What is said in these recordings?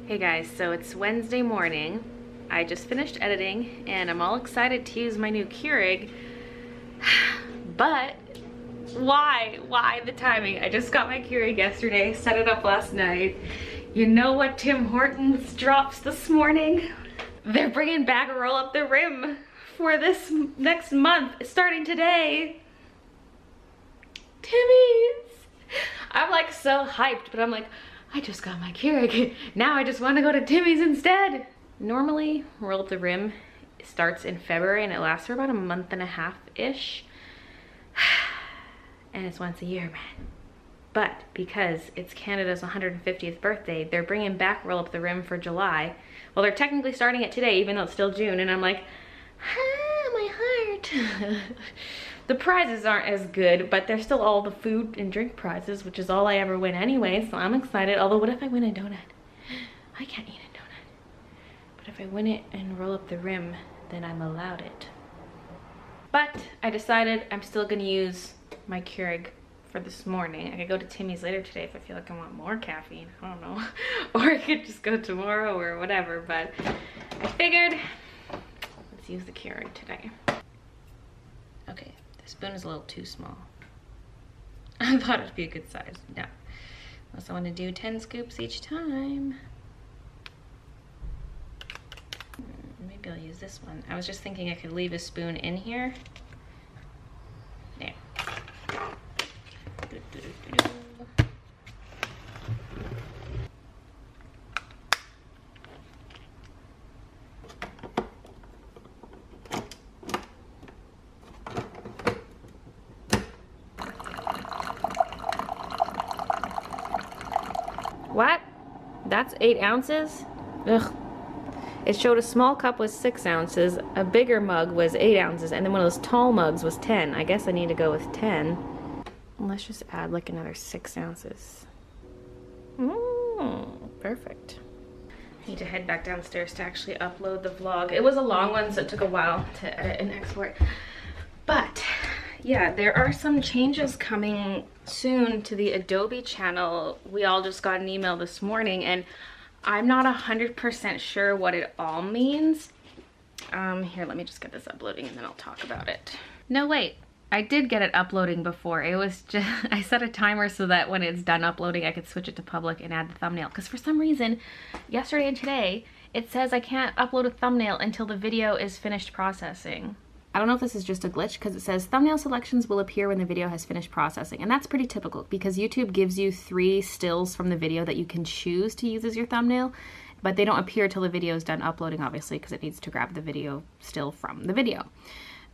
Hey guys, so it's Wednesday morning. I just finished editing and I'm all excited to use my new Keurig. But why the timing? I just got my Keurig yesterday, set it up last night. You know what Tim Hortons drops this morning? They're bringing back Roll Up the Rim for this next month, starting today. Timmy's! I'm like so hyped, but I'm like, I just got my Keurig. Now I just want to go to Timmy's instead. Normally, Roll Up the Rim starts in February and it lasts for about a month and a half-ish. And it's once a year, man. But because it's Canada's 150th birthday, they're bringing back Roll Up the Rim for July. Well, they're technically starting it today, even though it's still June, and I'm like, ah, my heart. The prizes aren't as good, but they're still all the food and drink prizes, which is all I ever win anyway, so I'm excited. Although, what if I win a donut? I can't eat a donut. But if I win it and Roll Up the Rim, then I'm allowed it. But I decided I'm still gonna use my Keurig for this morning. I could go to Timmy's later today if I feel like I want more caffeine. I don't know. Or I could just go tomorrow or whatever, but I figured let's use the Keurig today. Okay. The spoon is a little too small. I thought it'd be a good size. No. Unless I want to do 10 scoops each time. Maybe I'll use this one. I was just thinking I could leave a spoon in here. There. What? That's 8 ounces? Ugh. It showed a small cup was 6 ounces, a bigger mug was 8 ounces, and then one of those tall mugs was 10. I guess I need to go with 10. Let's just add like another 6 ounces. Perfect. I need to head back downstairs to actually upload the vlog. It was a long one, so it took a while to edit and export. But yeah, there are some changes coming soon to the Adobe channel. We all just got an email this morning and I'm not 100% sure what it all means. Here, let me just get this uploading and then I'll talk about it. No, wait, I did get it uploading before. It was just, I set a timer so that when it's done uploading, I could switch it to public and add the thumbnail. Because for some reason, yesterday and today, it says I can't upload a thumbnail until the video is finished processing. I don't know if this is just a glitch because it says thumbnail selections will appear when the video has finished processing. And that's pretty typical because YouTube gives you 3 stills from the video that you can choose to use as your thumbnail, but they don't appear till the video is done uploading, obviously, because it needs to grab the video still from the video.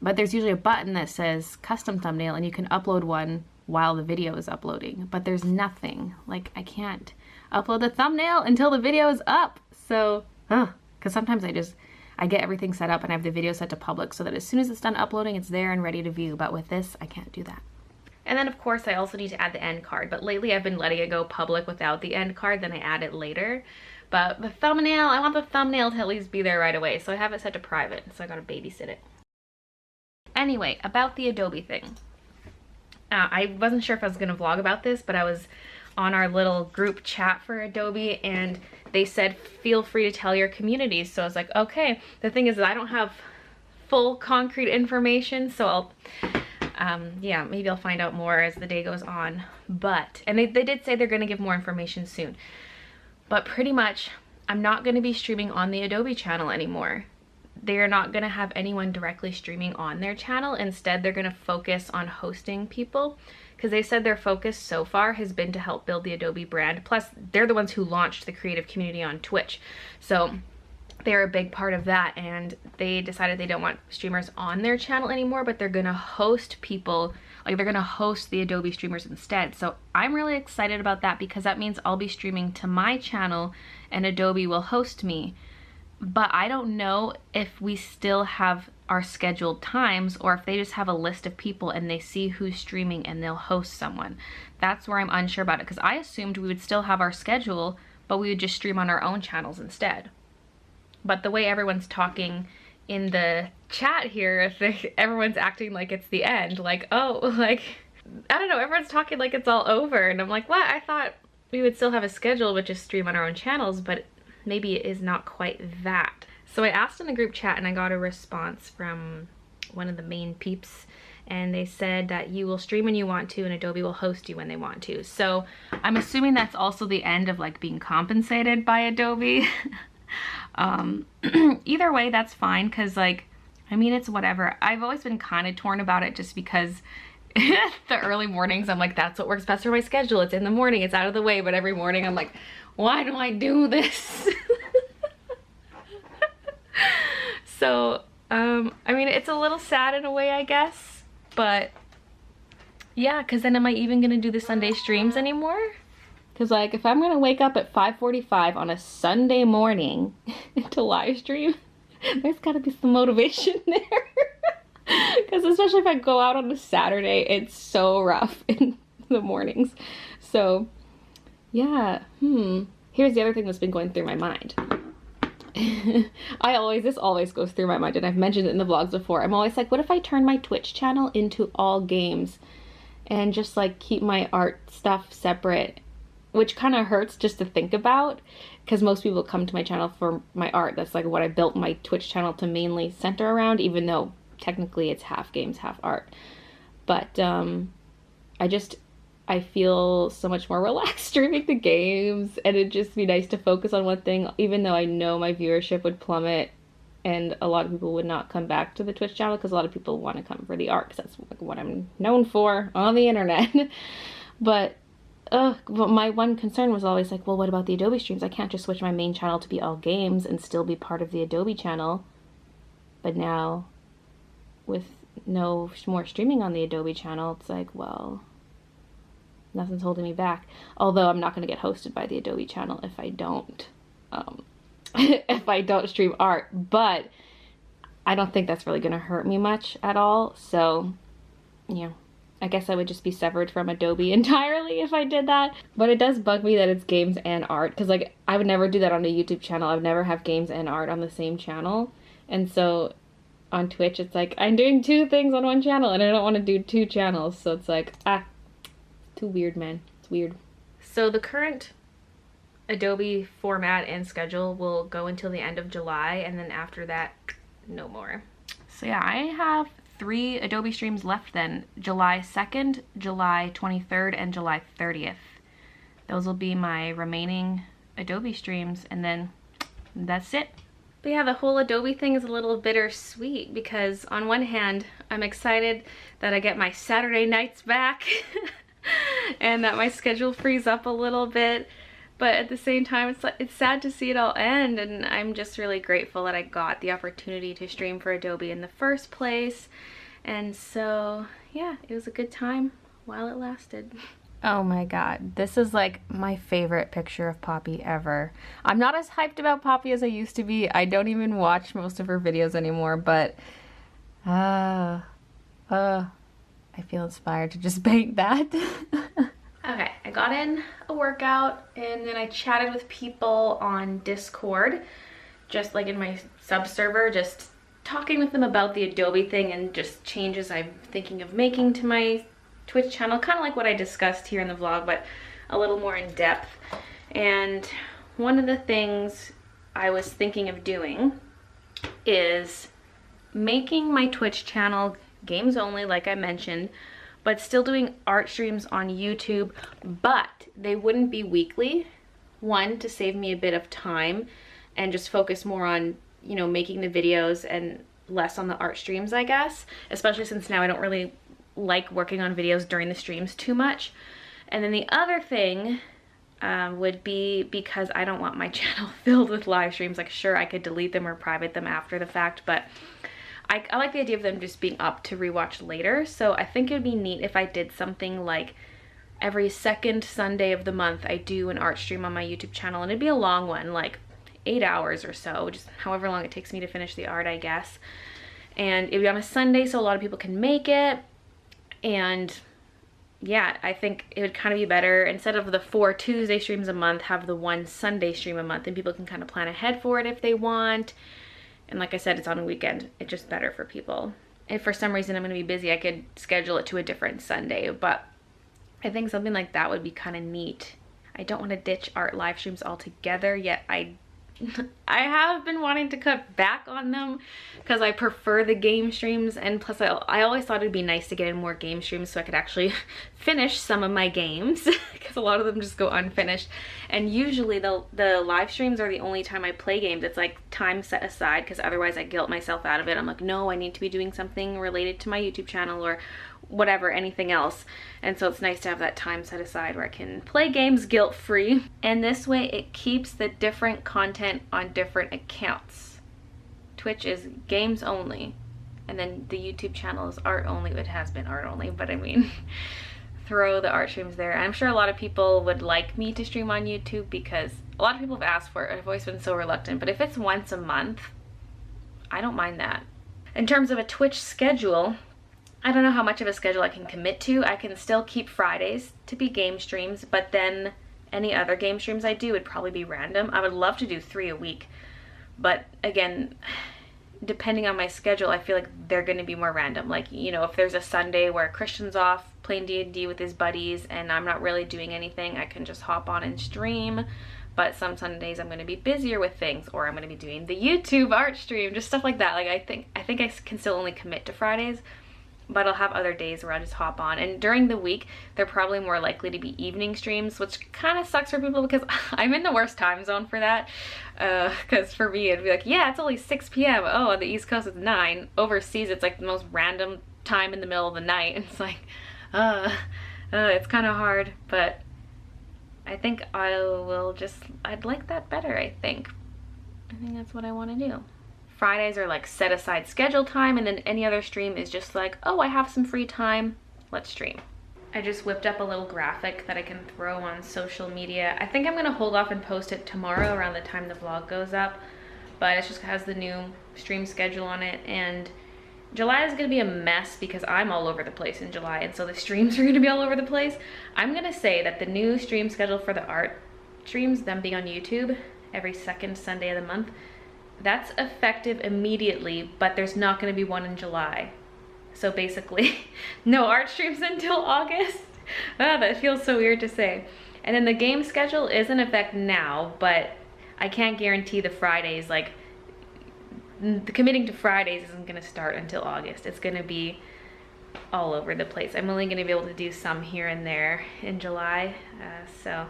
But there's usually a button that says custom thumbnail and you can upload one while the video is uploading, but there's nothing. Like, I can't upload the thumbnail until the video is up. So, because sometimes I get everything set up and I have the video set to public so that as soon as it's done uploading, it's there and ready to view. But with this, I can't do that. And then of course, I also need to add the end card. But lately I've been letting it go public without the end card, then I add it later. But the thumbnail, I want the thumbnail to at least be there right away. So I have it set to private, so I gotta babysit it. Anyway, about the Adobe thing. I wasn't sure if I was gonna vlog about this, but I was on our little group chat for Adobe and they said feel free to tell your communities. So I was like, okay. The thing is that I don't have full concrete information, so I'll yeah, maybe I'll find out more as the day goes on. But and they did say they're going to give more information soon, but pretty much I'm not going to be streaming on the Adobe channel anymore. They're not going to have anyone directly streaming on their channel. Instead, they're going to focus on hosting people, because they said their focus so far has been to help build the Adobe brand. Plus, they're the ones who launched the creative community on Twitch. So they're a big part of that, and they decided they don't want streamers on their channel anymore, but they're going to host people, like they're going to host the Adobe streamers instead. So I'm really excited about that because that means I'll be streaming to my channel and Adobe will host me. But I don't know if we still have our scheduled times or if they just have a list of people and they see who's streaming and they'll host someone. That's where I'm unsure about it, because I assumed we would still have our schedule, but we would just stream on our own channels instead. But the way everyone's talking in the chat here, everyone's acting like it's the end. Like, oh, like, I don't know, everyone's talking like it's all over. And I'm like, what? I thought we would still have a schedule but just stream on our own channels, but maybe it is not quite that. So I asked in the group chat and I got a response from one of the main peeps, and they said that you will stream when you want to and Adobe will host you when they want to. So I'm assuming that's also the end of like being compensated by Adobe. Either way, that's fine, because like, I mean, it's whatever. I've always been kind of torn about it just because the early mornings, I'm like, that's what works best for my schedule. It's in the morning, it's out of the way. But every morning I'm like, why do I do this? So, I mean, it's a little sad in a way, I guess. But yeah, because then am I even going to do the Sunday streams anymore? Because like, if I'm going to wake up at 5:45 on a Sunday morning to live stream, there's got to be some motivation there. Because especially if I go out on a Saturday, it's so rough in the mornings. So yeah, here's the other thing that's been going through my mind. This always goes through my mind, and I've mentioned it in the vlogs before. I'm always like, what if I turn my Twitch channel into all games and just like keep my art stuff separate? Which kind of hurts just to think about, because most people come to my channel for my art. That's like what I built my Twitch channel to mainly center around, even though technically it's half games, half art. But I feel so much more relaxed streaming the games, and it'd just be nice to focus on one thing, even though I know my viewership would plummet and a lot of people would not come back to the Twitch channel, because a lot of people want to come for the art, because that's like what I'm known for on the internet. But my one concern was always like, well, what about the Adobe streams? I can't just switch my main channel to be all games and still be part of the Adobe channel. But now, with no more streaming on the Adobe channel, it's like, well, nothing's holding me back. Although I'm not going to get hosted by the Adobe channel if I don't, if I don't stream art. But I don't think that's really going to hurt me much at all. So, yeah, I guess I would just be severed from Adobe entirely if I did that. But it does bug me that it's games and art, because like, I would never do that on a YouTube channel. I would never have games and art on the same channel. And so on Twitch, it's like, I'm doing two things on one channel and I don't want to do two channels. So it's like, too weird, man. It's weird. So the current Adobe format and schedule will go until the end of July, and then after that, no more. So yeah, I have 3 Adobe streams left then. July 2nd, July 23rd, and July 30th. Those will be my remaining Adobe streams, and then that's it. But yeah, the whole Adobe thing is a little bittersweet, because on one hand, I'm excited that I get my Saturday nights back and that my schedule frees up a little bit. But at the same time, it's sad to see it all end, and I'm just really grateful that I got the opportunity to stream for Adobe in the first place. And so, yeah, it was a good time while it lasted. Oh my god, this is like my favorite picture of Poppy ever. I'm not as hyped about Poppy as I used to be. I don't even watch most of her videos anymore, but I feel inspired to just paint that. Okay, I got in a workout and then I chatted with people on Discord, just like in my sub server, just talking with them about the Adobe thing and just changes I'm thinking of making to my Twitch channel, kind of like what I discussed here in the vlog, but a little more in depth. And one of the things I was thinking of doing is making my Twitch channel games only, like I mentioned, but still doing art streams on YouTube, but they wouldn't be weekly. One, to save me a bit of time and just focus more on, you know, making the videos and less on the art streams, I guess, especially since now I don't really like working on videos during the streams too much. And then the other thing would be, because I don't want my channel filled with live streams, like sure, I could delete them or private them after the fact, but I like the idea of them just being up to rewatch later. So I think it would be neat if I did something like every second Sunday of the month I do an art stream on my YouTube channel, and it'd be a long one, like 8 hours or so, just however long it takes me to finish the art, I guess. And it'd be on a Sunday so a lot of people can make it. And yeah, I think it would kind of be better, instead of the 4 Tuesday streams a month, have the 1 Sunday stream a month, and people can kind of plan ahead for it if they want. And like I said, it's on a weekend. It's just better for people. If for some reason I'm going to be busy, I could schedule it to a different Sunday. But I think something like that would be kind of neat. I don't want to ditch art live streams altogether, yet I I have been wanting to cut back on them because I prefer the game streams, and plus I always thought it'd be nice to get in more game streams so I could actually finish some of my games because a lot of them just go unfinished. And usually the live streams are the only time I play games. It's like time set aside because otherwise I guilt myself out of it. I'm like, no, I need to be doing something related to my YouTube channel or whatever, anything else. And so it's nice to have that time set aside where I can play games guilt-free. And this way it keeps the different content on different accounts. Twitch is games only, and then the YouTube channel is art only. It has been art only, but I mean, throw the art streams there. I'm sure a lot of people would like me to stream on YouTube because a lot of people have asked for it. I've always been so reluctant, but if it's once a month, I don't mind that. In terms of a Twitch schedule, I don't know how much of a schedule I can commit to. I can still keep Fridays to be game streams, but then any other game streams I do would probably be random. I would love to do 3 a week, but again, depending on my schedule, I feel like they're going to be more random. Like, you know, if there's a Sunday where Christian's off playing D&D with his buddies and I'm not really doing anything, I can just hop on and stream. But some Sundays I'm going to be busier with things, or I'm going to be doing the YouTube art stream, just stuff like that. Like, I think I can still only commit to Fridays, but I'll have other days where I'll just hop on. And during the week, they're probably more likely to be evening streams, which kind of sucks for people because I'm in the worst time zone for that. Because for me, it'd be like, yeah, it's only 6 p.m. Oh, on the East Coast, it's 9. Overseas, it's like the most random time in the middle of the night. And it's like, it's kind of hard, but I think I'd like that better, I think. I think that's what I want to do. Fridays are like set aside schedule time, and then any other stream is just like, oh, I have some free time, let's stream. I just whipped up a little graphic that I can throw on social media. I think I'm gonna hold off and post it tomorrow around the time the vlog goes up, but it just has the new stream schedule on it. And July is gonna be a mess because I'm all over the place in July, and so the streams are gonna be all over the place. I'm gonna say that the new stream schedule for the art streams, them being on YouTube every second Sunday of the month, that's effective immediately, but there's not going to be one in July. So basically, no art streams until August. That feels so weird to say. And then the game schedule is in effect now, but I can't guarantee the Fridays, like, committing to Fridays isn't going to start until August. It's going to be all over the place. I'm only going to be able to do some here and there in July, so...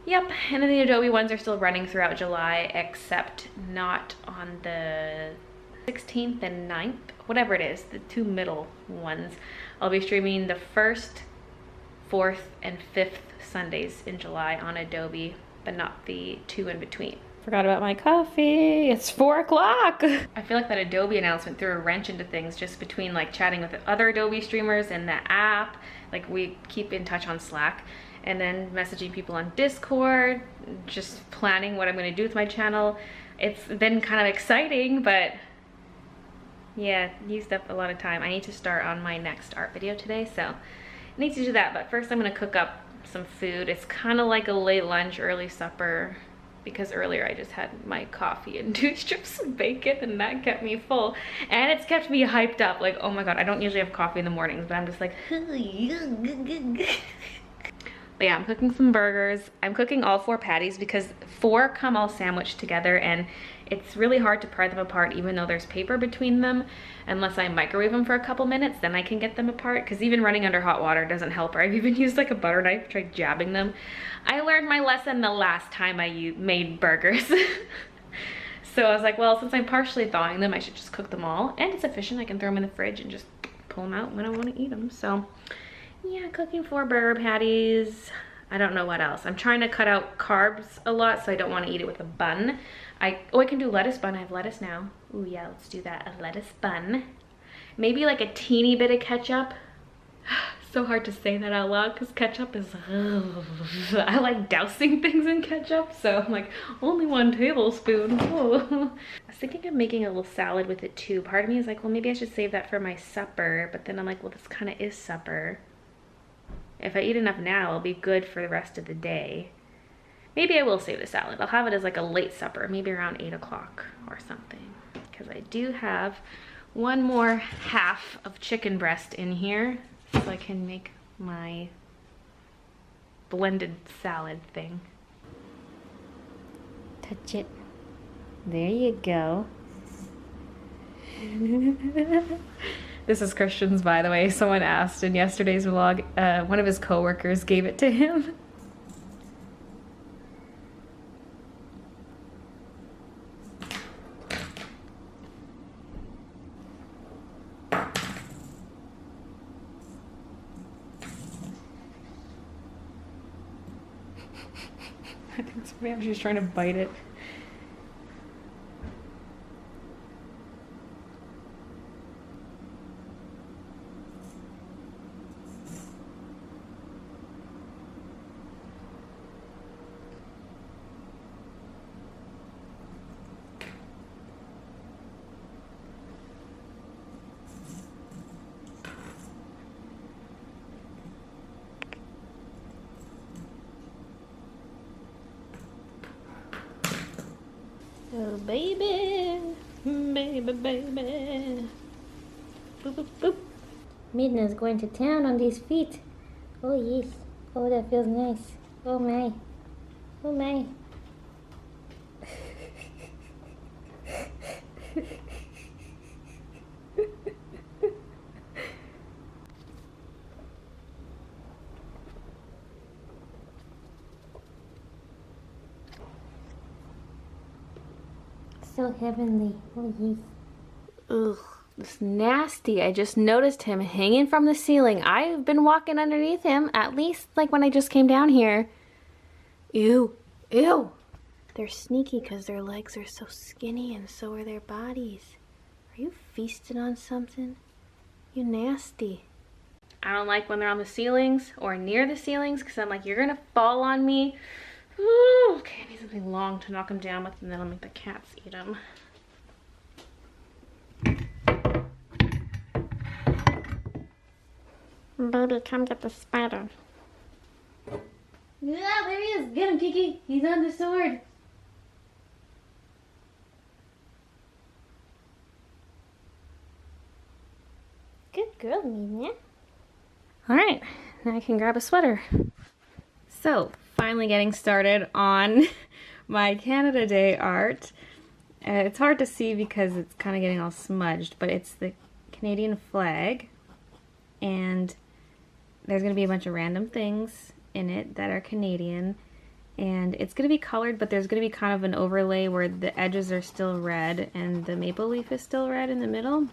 Yep, and then the Adobe ones are still running throughout July, except not on the 16th and 9th, whatever it is, the 2 middle ones. I'll be streaming the 1st, 4th, and 5th Sundays in July on Adobe, but not the 2 in between. Forgot about my coffee. It's 4 o'clock. I feel like that Adobe announcement threw a wrench into things, just between like chatting with other Adobe streamers and the app. Like, we keep in touch on Slack, and then messaging people on Discord, just planning what I'm gonna do with my channel. It's been kind of exciting, but yeah, used up a lot of time. I need to start on my next art video today, so I need to do that. But first I'm gonna cook up some food. It's kind of like a late lunch, early supper, because earlier I just had my coffee and 2 strips of bacon, and that kept me full. And it's kept me hyped up, like, oh my god, I don't usually have coffee in the mornings, but I'm just like, but yeah, I'm cooking some burgers. I'm cooking all 4 patties because 4 come all sandwiched together, and it's really hard to pry them apart even though there's paper between them. Unless I microwave them for a couple minutes, then I can get them apart, because even running under hot water doesn't help. Or I've even used like a butter knife, tried jabbing them. I learned my lesson the last time I made burgers. So I was like, well, since I'm partially thawing them, I should just cook them all. And it's efficient, I can throw them in the fridge and just pull them out when I want to eat them. So yeah, cooking 4 burger patties. I don't know what else. I'm trying to cut out carbs a lot, so I don't want to eat it with a bun. I can do lettuce bun. I have lettuce now. Ooh yeah, let's do that. A lettuce bun. Maybe like a teeny bit of ketchup. So hard to say that out loud because ketchup is... I like dousing things in ketchup, so I'm like, only 1 tablespoon. I was thinking of making a little salad with it too. Part of me is like, well, maybe I should save that for my supper, but then I'm like, well, this kind of is supper. If I eat enough now, I'll be good for the rest of the day. Maybe I will save the salad. I'll have it as like a late supper, maybe around 8 o'clock or something. Because I do have 1 more half of chicken breast in here, so I can make my blended salad thing. Touch it. There you go. This is Christian's, by the way. Someone asked in yesterday's vlog. One of his coworkers gave it to him. I think it's funny. I'm just trying to bite it. Oh, baby, baby, baby. Boop, boop, boop. Midna's going to town on these feet. Oh, yes. Oh, that feels nice. Oh, my. Oh, my. So heavenly. Oh, yes. Ugh, it's nasty. I just noticed him hanging from the ceiling. I've been walking underneath him, at least like when I just came down here. Ew. Ew. They're sneaky because their legs are so skinny and so are their bodies. Are you feasting on something? You nasty. I don't like when they're on the ceilings or near the ceilings because I'm like, you're gonna fall on me. Ooh, okay, I need something long to knock them down with, and then I'll make the cats eat them. Baby, come get the spider. Yeah, there he is. Get him, Kiki. He's on the sword. Good girl, Mina. All right, now I can grab a sweater. So, finally getting started on my Canada Day art. It's hard to see because it's kind of getting all smudged, but it's the Canadian flag, and there's going to be a bunch of random things in it that are Canadian, and it's going to be colored, but there's going to be kind of an overlay where the edges are still red and the maple leaf is still red in the middle.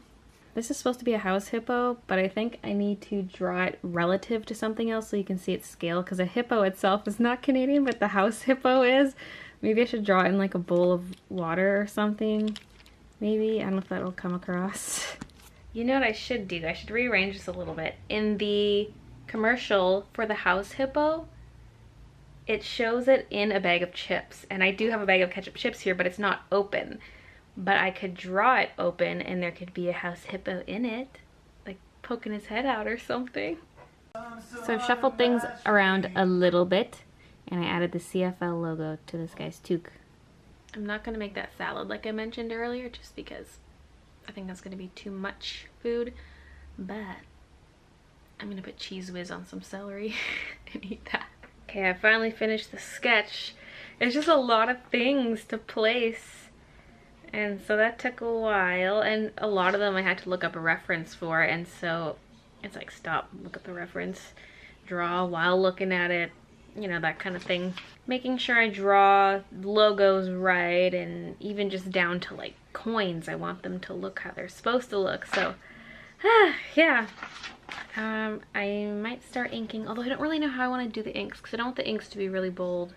This is supposed to be a house hippo, but I think I need to draw it relative to something else so you can see its scale, because a hippo itself is not Canadian, but the house hippo is. Maybe I should draw it in like a bowl of water or something. Maybe. I don't know if that'll come across. You know what I should do? I should rearrange this a little bit. In the commercial for the house hippo, it shows it in a bag of chips. And I do have a bag of ketchup chips here, but it's not open. But I could draw it open and there could be a house hippo in it, like poking his head out or something. So I've shuffled things around a little bit and I added the CFL logo to this guy's toque. I'm not going to make that salad like I mentioned earlier just because I think that's going to be too much food, but I'm going to put Cheese Whiz on some celery and eat that. Okay, I finally finished the sketch. It's just a lot of things to place. And so that took a while, and a lot of them I had to look up a reference for, and so it's like, stop, look up the reference, draw while looking at it, you know, that kind of thing. Making sure I draw logos right, and even just down to like coins, I want them to look how they're supposed to look, so yeah. I might start inking, although I don't really know how I want to do the inks, because I don't want the inks to be really bold.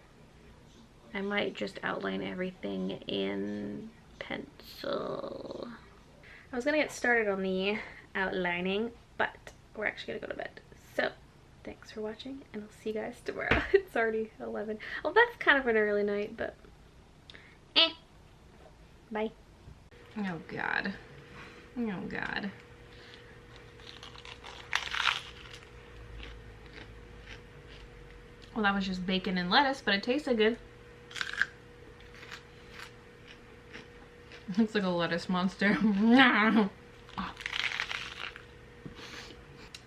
I might just outline everything in pencil. I was gonna get started on the outlining, but we're actually gonna go to bed. So thanks for watching, and I'll see you guys tomorrow. It's already 11. Well, that's kind of an early night, but bye. Oh god. Oh god. Well, that was just bacon and lettuce, but it tasted good. Looks like a lettuce monster.